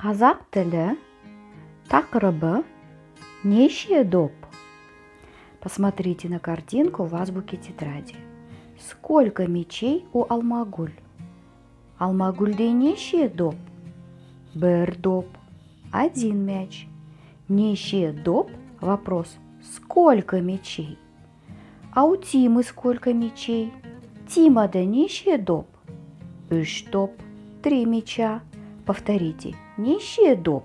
Қазақ тілі тақырыбы неше доп? Посмотрите на картинку в азбуке тетради. Сколько мечей у Алмагүл? Алмагүлде неше доп? Бір доп. Один мяч. Неше доп? Вопрос. Сколько мечей? А у Тимы сколько мечей? Тимада неше доп? Үш доп. Три мяча. Повторите. Неше доп?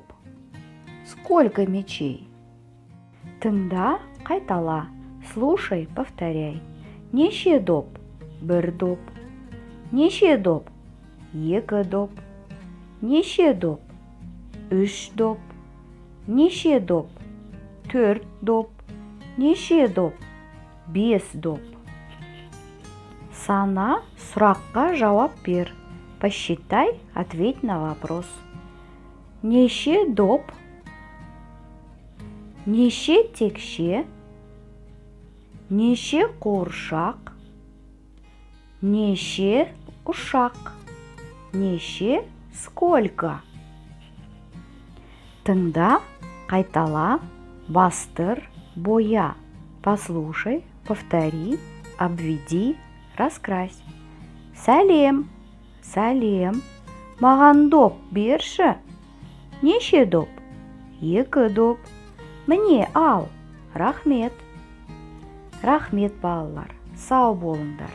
Сколько мячей? Тыңда, қайтала. Слушай, повторяй. Неше доп? Бір доп. Неше доп? Екі доп. Неше доп? Үш доп. Неше доп? Төрт доп. Неше доп? Бес доп. Сана сұраққа жауап бер. Посчитай, ответь на вопрос. Неше доп? Неше текше? Неше қуыршақ? Неше ұшақ? Неше сколько? Тыңда, қайтала, бастыр, боя. Послушай, повтори, обведи, раскрась. Сәлем, сәлем. Маған доп берші. Неше доп? Екі доп. Міне ал. Рахмет. Рахмет, балалар. Сау болыңдар.